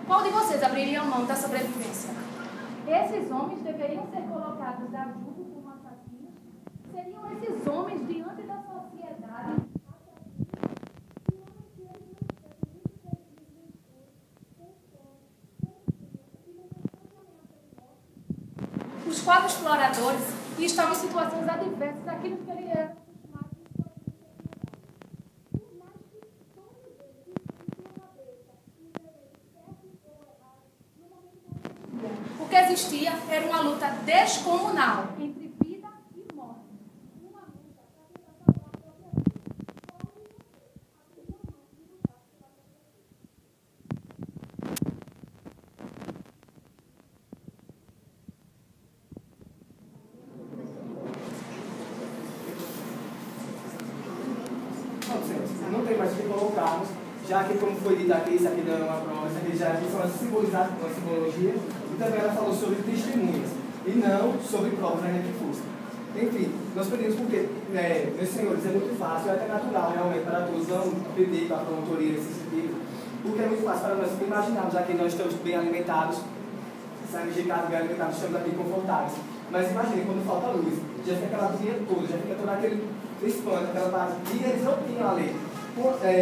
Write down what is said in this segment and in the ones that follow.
Qual de vocês abriria mão da sobrevivência? Esses homens deveriam ser colocados a julgo como assassinos? Seriam esses homens diante da sociedade os quatro exploradores e estavam em situações adversas daquilo que ele era acostumado a o que existia era uma luta descomunal entre vida e morte. Uma luta para tentar salvar a própria vida. Não tem mais o que colocarmos, já que, como foi dito aqui, isso aqui não é uma prova, isso aqui já é uma simbologia, e também ela falou sobre testemunhas, e não sobre provas da gente fusta. Enfim, nós pedimos porque, meus senhores, é muito fácil, é até natural realmente para todos, não pedir para a promotoria nesse sentido, porque é muito fácil para nós imaginarmos aqui nós estamos bem alimentados, saímos de casa bem alimentados, estamos aqui confortáveis. Mas imagine, quando falta luz, já fica aquela agonia toda, já fica todo aquele espanto, aquela base, e eles não tinham ali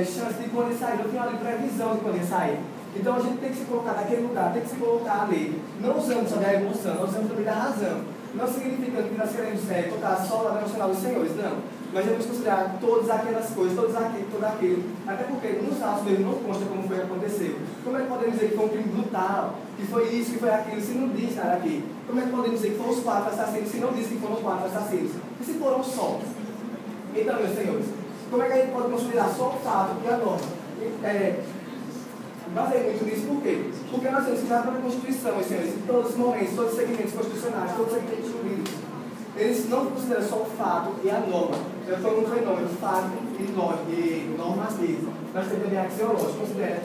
chance de poder sair, não tinham ali previsão de poder sair. Então a gente tem que se colocar naquele lugar, tem que se colocar ali, não usando só da emoção, nós usamos também da razão. Não significa que nós queremos tocar só o lado emocional dos senhores, não. Mas devemos considerar todas aquelas coisas, tudo aquilo, até porque nos autos mesmo não consta como foi que aconteceu. Como é que podemos dizer que foi um crime brutal, que foi isso, que foi aquilo, se não diz nada aqui? Como é que podemos dizer que foram os 4 assassinos, se não diz que foram os 4 assassinos? E se foram só? Então, meus senhores, como é que a gente pode considerar só o fato e a norma? Baseei muito nisso, por quê? Porque nós temos que dar para a Constituição, meus senhores, em todos os momentos, todos os segmentos constitucionais, todos os segmentos jurídicos. Eles não consideram só o fato e a norma. Eu estou no fenômeno fato e normativo. Nós temos também a axiológica, considera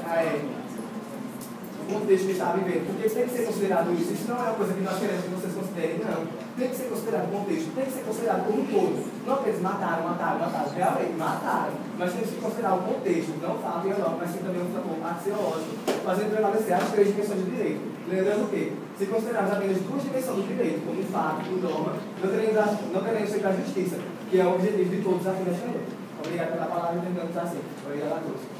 o contexto que está vivendo, porque tem que ser considerado isso. Isso não é uma coisa que nós queremos que vocês considerem, não. Tem que ser considerado o contexto, tem que ser considerado como um todo. Não apenas mataram. Realmente mataram. Mas tem que considerar o contexto, não o fato e a norma, mas sim também o fator axiológico, fazendo prevalecer as 3 dimensões do direito. Lembrando o quê? Se considerarmos apenas 2 dimensões do direito, como fato e norma, não teremos feito a justiça, que é o objetivo de todos aqui nesta noite. Obrigado pela palavra e tentamos assim. Obrigado a todos.